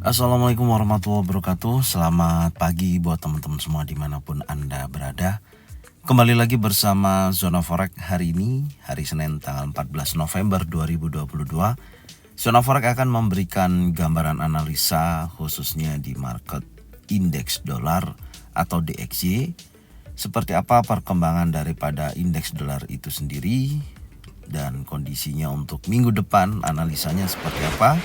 Assalamualaikum warahmatullahi wabarakatuh. Selamat pagi buat teman-teman semua dimanapun Anda berada. Kembali lagi bersama Zona Forex hari ini, hari Senin tanggal 14 November 2022. Zona Forex akan memberikan gambaran analisa khususnya di market indeks dolar atau DXY. Seperti apa perkembangan daripada indeks dolar itu sendiri dan kondisinya untuk minggu depan, analisanya seperti apa.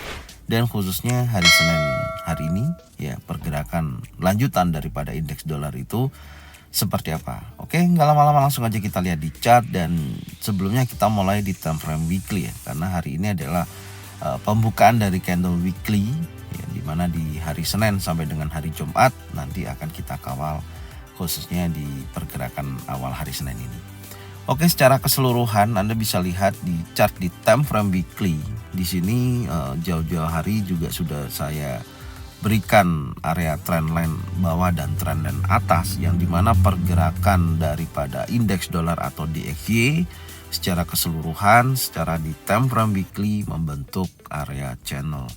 Dan khususnya hari Senin hari ini ya, pergerakan lanjutan daripada indeks dolar itu seperti apa. Oke, nggak lama-lama langsung aja kita lihat di chart. Dan sebelumnya kita mulai di time frame weekly ya, karena hari ini adalah pembukaan dari candle weekly ya, dimana di hari Senin sampai dengan hari Jumat nanti akan kita kawal khususnya di pergerakan awal hari Senin ini. Oke, secara keseluruhan Anda bisa lihat di chart di time frame weekly. Di sini jauh-jauh hari juga sudah saya berikan area trendline bawah dan trendline atas, yang dimana pergerakan daripada indeks dolar atau DXY secara keseluruhan secara di time frame weekly membentuk area channel.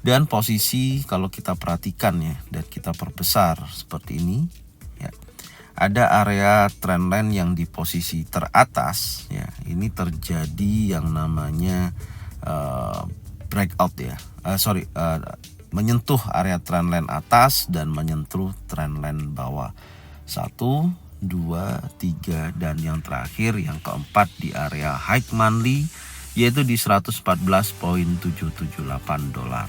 Dan posisi kalau kita perhatikan ya dan kita perbesar seperti ini ya, ada area trendline yang di posisi teratas ya, ini terjadi yang namanya breakout ya, menyentuh area trendline atas dan menyentuh trendline bawah. 1, 2, 3 dan yang terakhir yang keempat di area high monthly yaitu di 114.778 dolar.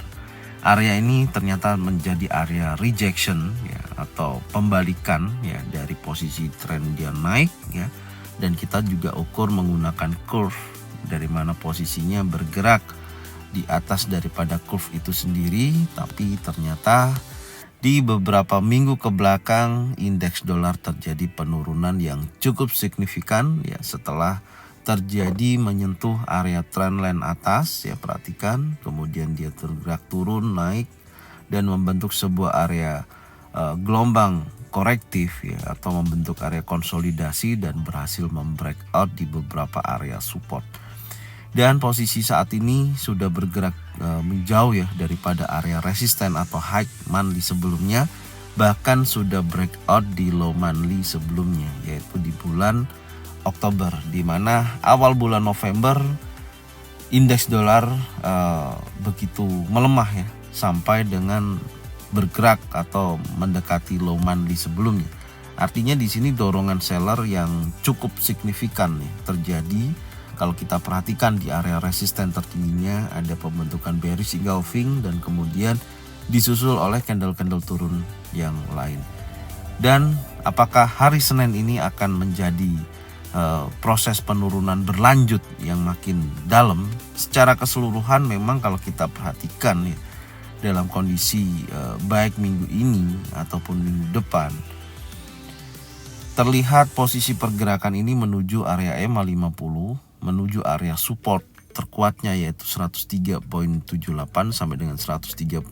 Area ini ternyata menjadi area rejection ya, atau pembalikan ya dari posisi tren dia naik ya, dan kita juga ukur menggunakan curve dari mana posisinya bergerak di atas daripada curve itu sendiri. Tapi ternyata di beberapa minggu ke belakang indeks dolar terjadi penurunan yang cukup signifikan ya, setelah terjadi menyentuh area trendline atas ya, perhatikan, kemudian dia tergerak turun naik dan membentuk sebuah area gelombang korektif ya, atau membentuk area konsolidasi dan berhasil membreakout di beberapa area support. Dan posisi saat ini sudah bergerak menjauh ya daripada area resisten atau high monthly sebelumnya, bahkan sudah breakout di low monthly sebelumnya yaitu di bulan Oktober, di mana awal bulan November indeks dolar begitu melemah ya, sampai dengan bergerak atau mendekati low monthly sebelumnya. Artinya di sini dorongan seller yang cukup signifikan ya, terjadi. Kalau kita perhatikan di area resisten tertingginya ada pembentukan bearish engulfing dan kemudian disusul oleh candle-candle turun yang lain. Dan apakah hari Senin ini akan menjadi proses penurunan berlanjut yang makin dalam? Secara keseluruhan memang kalau kita perhatikan ya, dalam kondisi baik minggu ini ataupun minggu depan, terlihat posisi pergerakan ini menuju area EMA 50, menuju area support terkuatnya yaitu 103.78 sampai dengan 103.02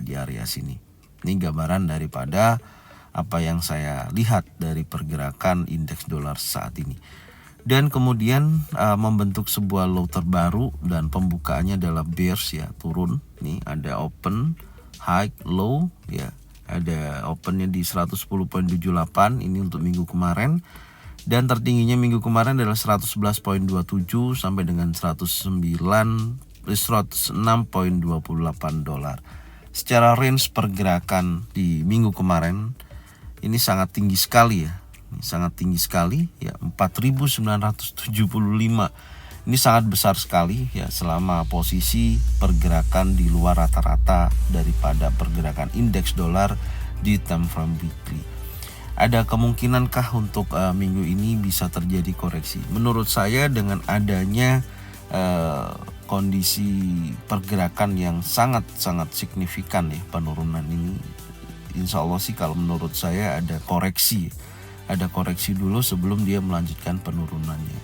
di area sini. Ini gambaran daripada apa yang saya lihat dari pergerakan indeks dolar saat ini. Dan kemudian membentuk sebuah low terbaru dan pembukaannya adalah bearish ya, turun. Nih ada open, high, low ya. Ada opennya di 110.78 ini untuk minggu kemarin. Dan tertingginya minggu kemarin adalah 111.27 sampai dengan 106.28 dolar. Secara range pergerakan di minggu kemarin ini sangat tinggi sekali ya. Ini sangat tinggi sekali ya, 4.975. Ini sangat besar sekali ya, selama posisi pergerakan di luar rata-rata daripada pergerakan indeks dolar di time frame weekly. Ada kemungkinankah untuk minggu ini bisa terjadi koreksi? Menurut saya dengan adanya kondisi pergerakan yang sangat-sangat signifikan ya, penurunan ini, insya Allah sih kalau menurut saya ada koreksi dulu sebelum dia melanjutkan penurunannya.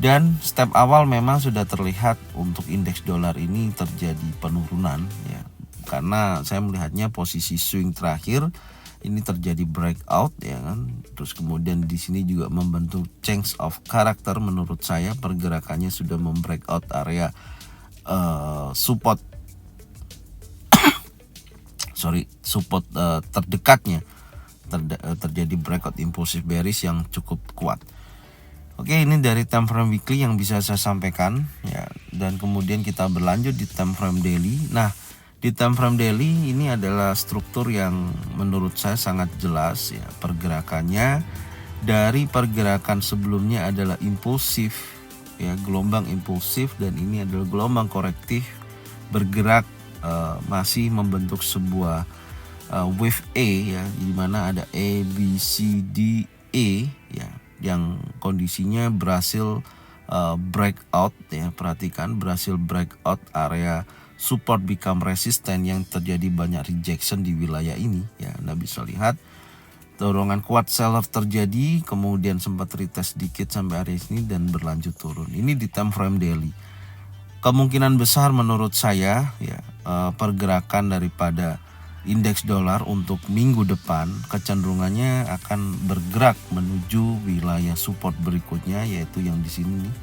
Dan step awal memang sudah terlihat untuk indeks dolar ini terjadi penurunan ya, karena saya melihatnya posisi swing terakhir ini terjadi breakout ya kan. Terus kemudian di sini juga membentuk change of character. Menurut saya pergerakannya sudah membreakout area support support terdekatnya terjadi breakout impulsive bearish yang cukup kuat. Oke, ini dari time frame weekly yang bisa saya sampaikan ya, dan kemudian kita berlanjut di time frame daily. Nah, di time frame daily ini adalah struktur yang menurut saya sangat jelas ya, pergerakannya dari pergerakan sebelumnya adalah impulsif ya, gelombang impulsif, dan ini adalah gelombang korektif bergerak masih membentuk sebuah wave A ya, di mana ada A, B, C, D, E ya, yang kondisinya berhasil breakout ya, perhatikan berhasil breakout area support become resistant yang terjadi banyak rejection di wilayah ini ya. Anda bisa lihat dorongan kuat seller terjadi, kemudian sempat retest sedikit sampai area ini dan berlanjut turun. Ini di time frame daily. Kemungkinan besar menurut saya ya, pergerakan daripada indeks dolar untuk minggu depan kecenderungannya akan bergerak menuju wilayah support berikutnya, yaitu yang di sini nih.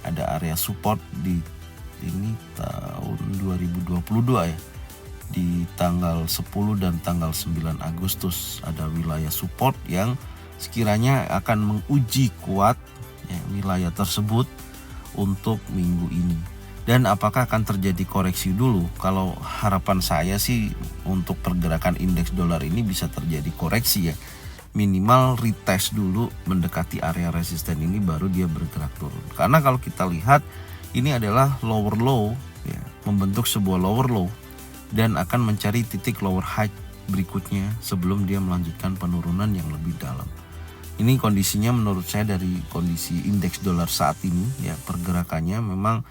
Ada area support di ini tahun 2022 ya. Di tanggal 10 dan tanggal 9 Agustus ada wilayah support yang sekiranya akan menguji kuat ya, wilayah tersebut untuk minggu ini. Dan apakah akan terjadi koreksi dulu? Kalau harapan saya sih untuk pergerakan indeks dolar ini bisa terjadi koreksi ya. Minimal retest dulu mendekati area resisten ini baru dia bergerak turun. Karena kalau kita lihat ini adalah lower low ya, membentuk sebuah lower low dan akan mencari titik lower high berikutnya sebelum dia melanjutkan penurunan yang lebih dalam. Ini kondisinya menurut saya dari kondisi indeks dolar saat ini ya, pergerakannya memang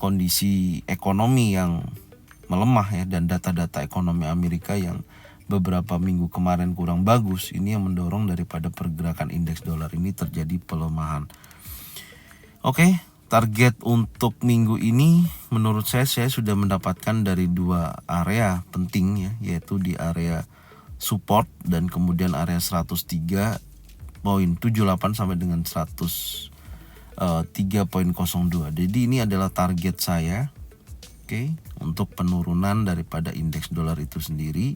kondisi ekonomi yang melemah ya, dan data-data ekonomi Amerika yang beberapa minggu kemarin kurang bagus, ini yang mendorong daripada pergerakan indeks dolar ini terjadi pelemahan. Oke, target untuk minggu ini menurut saya sudah mendapatkan dari dua area penting ya, yaitu di area support dan kemudian area 103.78 sampai dengan 3.02. Jadi ini adalah target saya, oke, untuk penurunan daripada indeks dolar itu sendiri.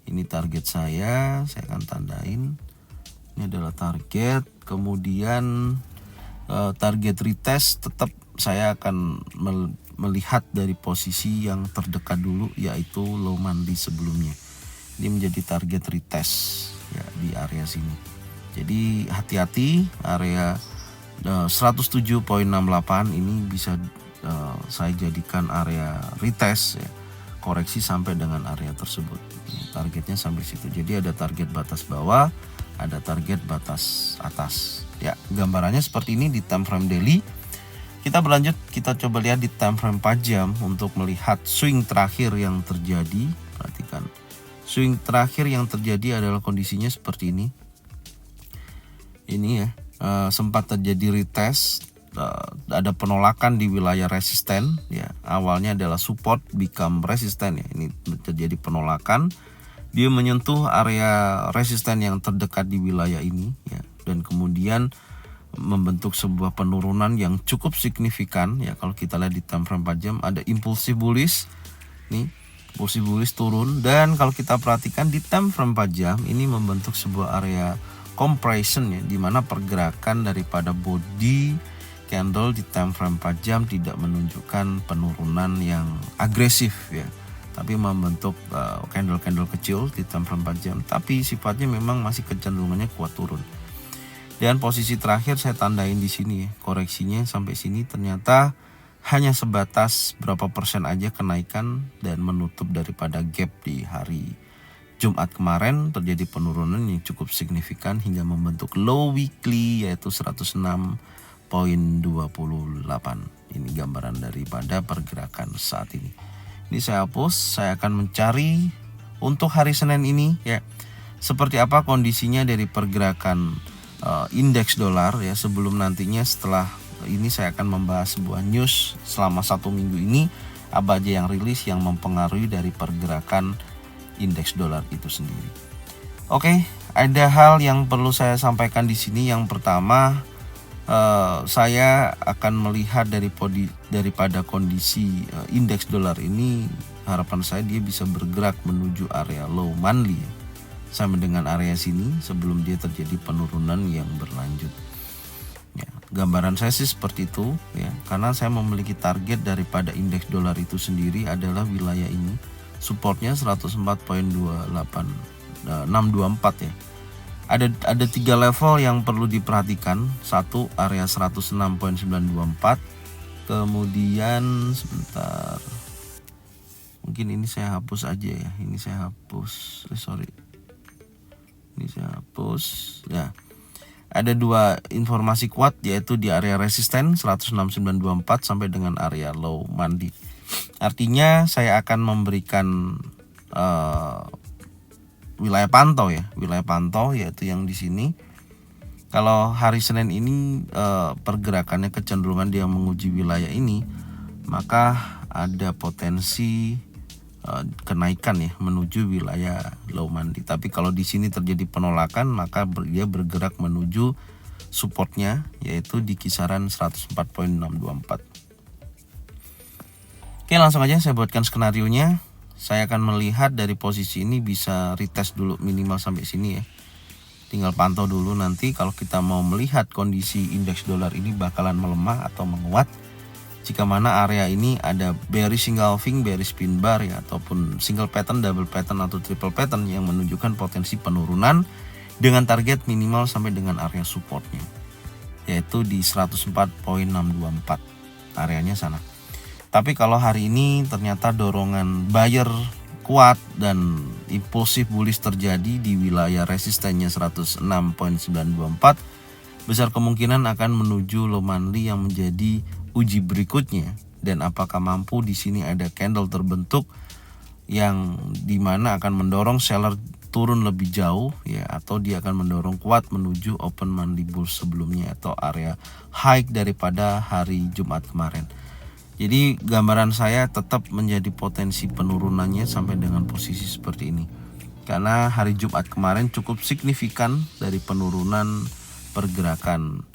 Ini target saya akan tandain. Ini adalah target. Kemudian target retest tetap saya akan melihat dari posisi yang terdekat dulu, yaitu low monthly sebelumnya. Ini menjadi target retest ya di area sini. Jadi hati-hati, area 107.68 ini bisa saya jadikan area retest ya, koreksi sampai dengan area tersebut. Targetnya sampai situ. Jadi ada target batas bawah, ada target batas atas. Ya, gambarannya seperti ini di time frame daily. Kita berlanjut, kita coba lihat di time frame 4 jam untuk melihat swing terakhir yang terjadi. Perhatikan. Swing terakhir yang terjadi adalah kondisinya seperti ini. Ini ya. Sempat terjadi retest, ada penolakan di wilayah resisten ya, awalnya adalah support become resisten ya, ini terjadi penolakan, dia menyentuh area resisten yang terdekat di wilayah ini ya, dan kemudian membentuk sebuah penurunan yang cukup signifikan ya. Kalau kita lihat di time frame 4 jam ada impulsif bullish nih, impulsif bullish turun, dan kalau kita perhatikan di time frame 4 jam ini membentuk sebuah area compression ya, dimana pergerakan daripada body candle di time frame 4 jam tidak menunjukkan penurunan yang agresif ya, tapi membentuk candle-candle kecil di time frame 4 jam, tapi sifatnya memang masih kecenderungannya kuat turun. Dan posisi terakhir saya tandain di sini ya, koreksinya sampai sini ternyata hanya sebatas berapa persen aja kenaikan dan menutup daripada gap di hari Jumat kemarin. Terjadi penurunan yang cukup signifikan hingga membentuk low weekly yaitu 106.28. Ini gambaran daripada pergerakan saat ini. Ini saya hapus, saya akan mencari untuk hari Senin ini ya, seperti apa kondisinya dari pergerakan indeks dolar ya, sebelum nantinya setelah ini saya akan membahas sebuah news selama 1 minggu ini apa aja yang rilis yang mempengaruhi dari pergerakan indeks dolar itu sendiri. Oke, ada hal yang perlu saya sampaikan di sini. Yang pertama, saya akan melihat daripada kondisi indeks dolar ini harapan saya dia bisa bergerak menuju area low monthly sama dengan area sini sebelum dia terjadi penurunan yang berlanjut. Ya, gambaran saya sih seperti itu ya, karena saya memiliki target daripada indeks dolar itu sendiri adalah wilayah ini. Supportnya 104.624 ya. Ada 3 level yang perlu diperhatikan. Satu, area 106.924. Kemudian sebentar, mungkin ini saya hapus aja ya. Ini saya hapus. Ini saya hapus. Ya. Ada 2 informasi kuat, yaitu di area resisten 106.924 sampai dengan area low monthly. Artinya saya akan memberikan wilayah pantau ya, wilayah pantau yaitu yang di sini. Kalau hari Senin ini pergerakannya kecenderungan dia menguji wilayah ini, maka ada potensi kenaikan ya menuju wilayah low monthly. Tapi kalau di sini terjadi penolakan, maka dia bergerak menuju supportnya yaitu di kisaran 104.624. Oke, langsung aja saya buatkan skenarionya. Saya akan melihat dari posisi ini bisa retest dulu minimal sampai sini ya. Tinggal pantau dulu nanti kalau kita mau melihat kondisi indeks dolar ini bakalan melemah atau menguat. Jika mana area ini ada bearish engulfing, bearish pin bar ya, ataupun single pattern, double pattern atau triple pattern yang menunjukkan potensi penurunan dengan target minimal sampai dengan area supportnya, yaitu di 104.624 areanya sana. Tapi kalau hari ini ternyata dorongan buyer kuat dan impulsif bullish terjadi di wilayah resistennya 106.924, besar kemungkinan akan menuju low monthly yang menjadi uji berikutnya. Dan apakah mampu di sini ada candle terbentuk yang dimana akan mendorong seller turun lebih jauh ya, atau dia akan mendorong kuat menuju open monthly bulls sebelumnya atau area high daripada hari Jumat kemarin. Jadi gambaran saya tetap menjadi potensi penurunannya sampai dengan posisi seperti ini. Karena hari Jumat kemarin cukup signifikan dari penurunan pergerakan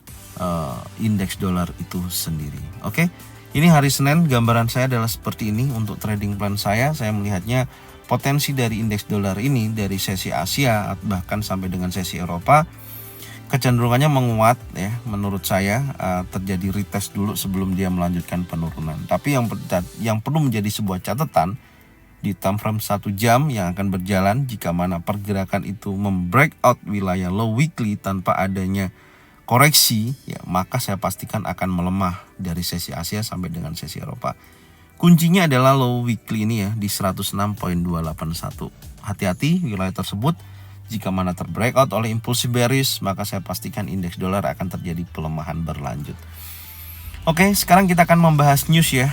indeks dolar itu sendiri. Oke, ini hari Senin gambaran saya adalah seperti ini untuk trading plan saya. Saya melihatnya potensi dari indeks dolar ini dari sesi Asia bahkan sampai dengan sesi Eropa kecenderungannya menguat ya, menurut saya terjadi retest dulu sebelum dia melanjutkan penurunan. Tapi yang perlu menjadi sebuah catatan di time frame 1 jam yang akan berjalan, jika mana pergerakan itu membreakout wilayah low weekly tanpa adanya koreksi ya, maka saya pastikan akan melemah dari sesi Asia sampai dengan sesi Eropa. Kuncinya adalah low weekly ini ya di 106.281. Hati-hati wilayah tersebut. Jika mana terbreakout oleh impulsif bearish, maka saya pastikan indeks dolar akan terjadi pelemahan berlanjut. Oke, sekarang kita akan membahas news ya.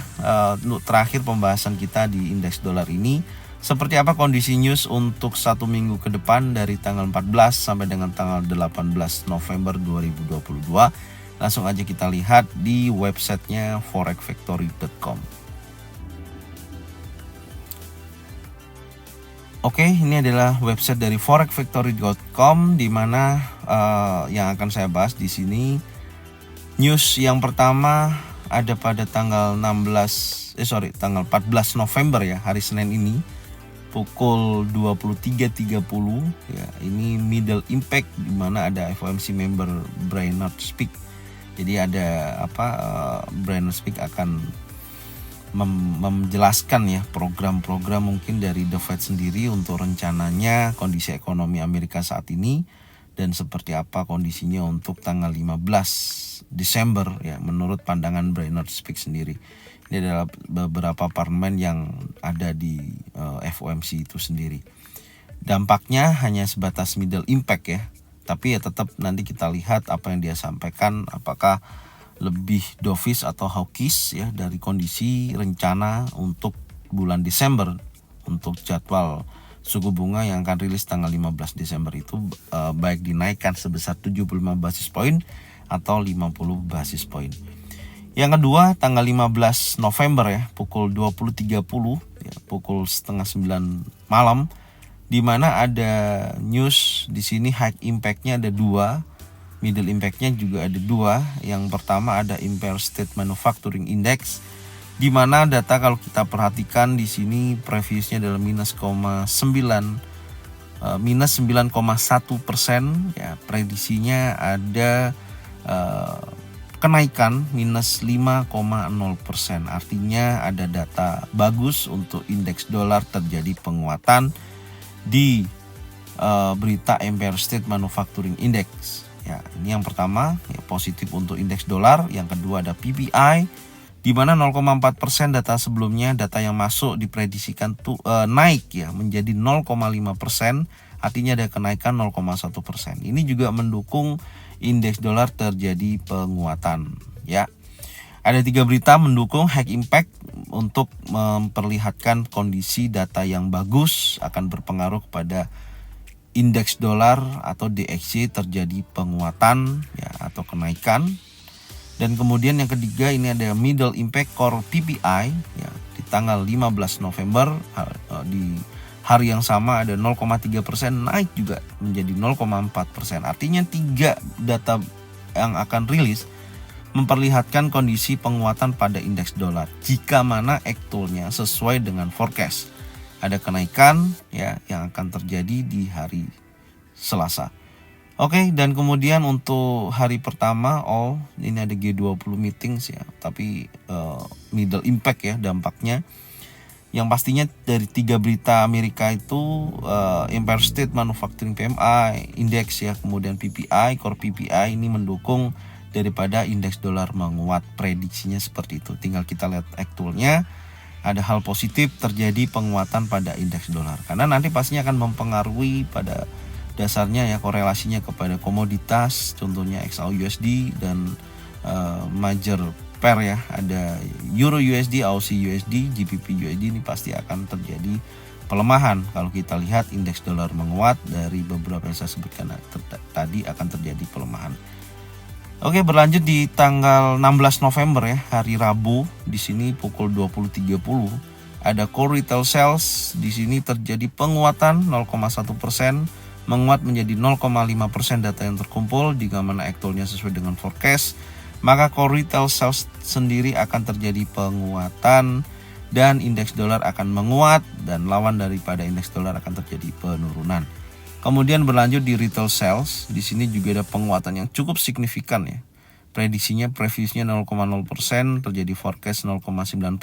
Terakhir pembahasan kita di indeks dolar ini. Seperti apa kondisi news untuk 1 minggu ke depan dari tanggal 14 sampai dengan tanggal 18 November 2022. Langsung aja kita lihat di websitenya forexfactory.com. Oke, ini adalah website dari forexfactory.com di mana yang akan saya bahas di sini. News yang pertama ada pada tanggal tanggal 14 November ya, hari Senin ini pukul 23.30 ya. Ini middle impact di mana ada FOMC member Brainerd Speak. Jadi ada Brainerd Speak akan menjelaskan ya program-program mungkin dari The Fed sendiri untuk rencananya kondisi ekonomi Amerika saat ini dan seperti apa kondisinya untuk tanggal 15 Desember ya, menurut pandangan Brainerd Speak sendiri. Ini adalah beberapa parlemen yang ada di FOMC itu sendiri. Dampaknya hanya sebatas middle impact ya, tapi ya tetap nanti kita lihat apa yang dia sampaikan, apakah lebih dovish atau hawkish ya dari kondisi rencana untuk bulan Desember untuk jadwal suku bunga yang akan rilis tanggal 15 Desember itu baik dinaikkan sebesar 75 basis point atau 50 basis point. Yang kedua tanggal 15 November ya pukul 20.30 ya, pukul 8:30 malam, di mana ada news di sini high impact-nya ada 2. Middle impact-nya juga ada 2. Yang pertama ada Empire State Manufacturing Index di mana data kalau kita perhatikan di sini previousnya adalah minus 9,1%, ya prediksinya ada kenaikan minus 5,0%. Artinya ada data bagus untuk indeks dolar terjadi penguatan di berita Empire State Manufacturing Index. Ya, ini yang pertama, ya, positif untuk indeks dolar. Yang kedua ada PPI, di mana 0,4% data sebelumnya, data yang masuk diprediksikan naik ya menjadi 0,5%, artinya ada kenaikan 0,1%. Ini juga mendukung indeks dolar terjadi penguatan. Ya, ada 3 berita mendukung high impact untuk memperlihatkan kondisi data yang bagus akan berpengaruh kepada indeks dolar atau DXY terjadi penguatan ya atau kenaikan. Dan kemudian yang ketiga ini ada middle impact core PPI ya, di tanggal 15 November di hari yang sama ada 0,3% naik juga menjadi 0,4%. Artinya 3 data yang akan rilis memperlihatkan kondisi penguatan pada indeks dolar jika mana actualnya sesuai dengan forecast. Ada kenaikan ya yang akan terjadi di hari Selasa. Oke, dan kemudian untuk hari pertama ini ada G20 meetings ya, tapi middle impact ya dampaknya. Yang pastinya dari 3 berita Amerika itu Empire State Manufacturing PMI Index ya, kemudian PPI, core PPI ini mendukung daripada indeks dolar menguat, prediksinya seperti itu. Tinggal kita lihat aktualnya. Ada hal positif terjadi penguatan pada indeks dolar karena nanti pastinya akan mempengaruhi pada dasarnya ya korelasinya kepada komoditas, contohnya XAU-USD dan major pair ya, ada Euro USD, Aussie USD, GBP USD, ini pasti akan terjadi pelemahan. Kalau kita lihat indeks dolar menguat, dari beberapa yang saya sebutkan tadi akan terjadi pelemahan. Oke, berlanjut di tanggal 16 November ya, hari Rabu. Di sini pukul 20.30 ada core retail sales. Di sini terjadi penguatan 0,1%, menguat menjadi 0,5% data yang terkumpul. Jika mana aktualnya sesuai dengan forecast, maka core retail sales sendiri akan terjadi penguatan dan indeks dolar akan menguat, dan lawan daripada indeks dolar akan terjadi penurunan. Kemudian berlanjut di retail sales, di sini juga ada penguatan yang cukup signifikan ya. Prediksinya previousnya 0,0%, terjadi forecast 0,9%.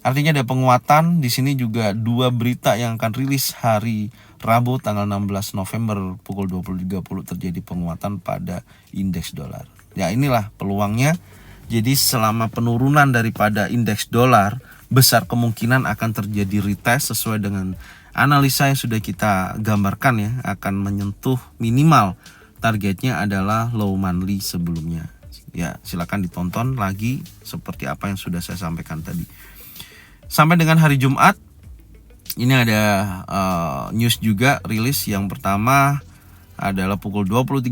Artinya ada penguatan. Di sini juga 2 berita yang akan rilis hari Rabu tanggal 16 November pukul 20.30 terjadi penguatan pada indeks dolar. Ya, inilah peluangnya. Jadi selama penurunan daripada indeks dolar, besar kemungkinan akan terjadi retest sesuai dengan analisa yang sudah kita gambarkan ya, akan menyentuh minimal targetnya adalah low monthly sebelumnya. Ya, silakan ditonton lagi seperti apa yang sudah saya sampaikan tadi. Sampai dengan hari Jumat, ini ada news juga rilis. Yang pertama adalah pukul 20.30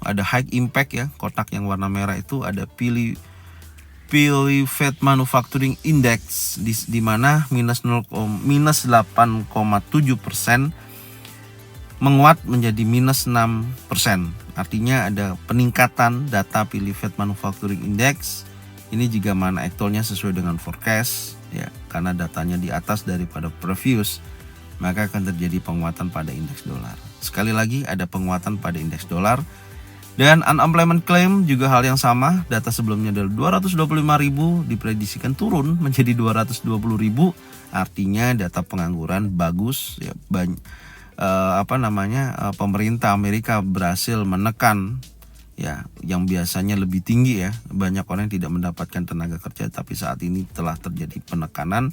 ada high impact ya, kotak yang warna merah itu ada PILI Fed Manufacturing Index di mana minus 8,7% menguat menjadi minus 6%. Artinya ada peningkatan data PILI Fed Manufacturing Index. Ini jika mana aktualnya sesuai dengan forecast ya, karena datanya di atas daripada previous, maka akan terjadi penguatan pada indeks dolar. Sekali lagi ada penguatan pada indeks dolar. Dan unemployment claim juga hal yang sama. Data sebelumnya adalah 225.000, diprediksikan turun menjadi 220.000. Artinya data pengangguran bagus ya, pemerintah Amerika berhasil menekan ya yang biasanya lebih tinggi ya. Banyak orang yang tidak mendapatkan tenaga kerja, tapi saat ini telah terjadi penekanan,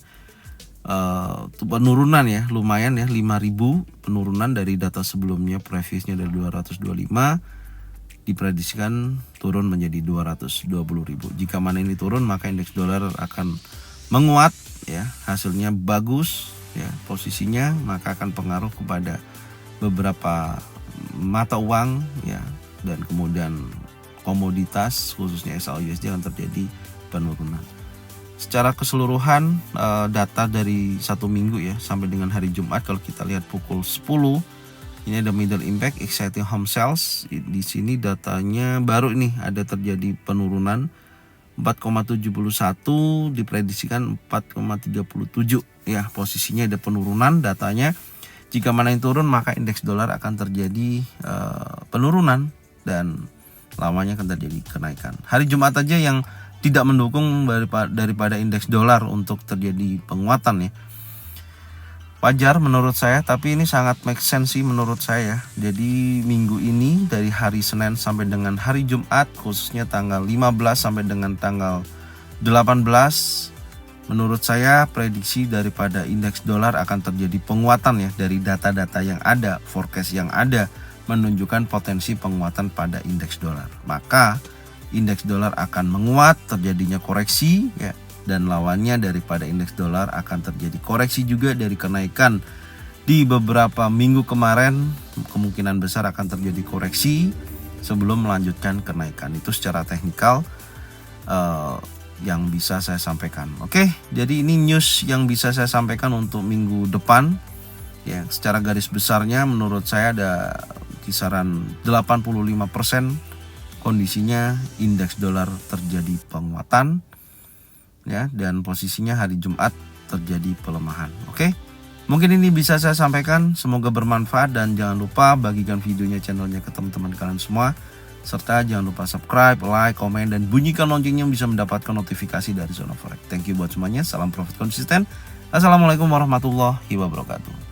penurunan ya, lumayan ya, 5.000 penurunan dari data sebelumnya, previousnya dari 225, diprediksikan turun menjadi 220.000. Jika mana ini turun, maka indeks dolar akan menguat ya, hasilnya bagus ya posisinya, maka akan pengaruh kepada beberapa mata uang ya, dan kemudian komoditas khususnya XAU-USD akan terjadi penurunan. Secara keseluruhan data dari 1 minggu ya sampai dengan hari Jumat, kalau kita lihat pukul 10 ini ada middle impact exciting home sales. Di sini datanya baru ini ada terjadi penurunan 4,71 diprediksikan 4,37 ya, posisinya ada penurunan datanya. Jika mana yang turun maka indeks dolar akan terjadi penurunan dan lamanya akan terjadi kenaikan. Hari Jumat aja yang tidak mendukung daripada indeks dolar untuk terjadi penguatan ya. Wajar menurut saya, tapi ini sangat make sense sih menurut saya. Jadi minggu ini dari hari Senin sampai dengan hari Jumat, khususnya tanggal 15 sampai dengan tanggal 18, menurut saya prediksi daripada indeks dolar akan terjadi penguatan ya. Dari data-data yang ada, forecast yang ada menunjukkan potensi penguatan pada indeks dolar. Maka indeks dolar akan menguat, terjadinya koreksi ya. Dan lawannya daripada indeks dolar akan terjadi koreksi juga dari kenaikan di beberapa minggu kemarin. Kemungkinan besar akan terjadi koreksi sebelum melanjutkan kenaikan. Itu secara teknikal yang bisa saya sampaikan. Oke, jadi ini news yang bisa saya sampaikan untuk minggu depan ya. Secara garis besarnya menurut saya ada kisaran 85% kondisinya indeks dolar terjadi penguatan ya, dan posisinya hari Jumat terjadi pelemahan. Oke, mungkin ini bisa saya sampaikan, semoga bermanfaat, dan jangan lupa bagikan videonya, channelnya ke teman-teman kalian semua, serta jangan lupa subscribe, like, komen, dan bunyikan loncengnya bisa mendapatkan notifikasi dari Zona Forex. Thank you buat semuanya, salam profit konsisten. Assalamualaikum warahmatullahi wabarakatuh.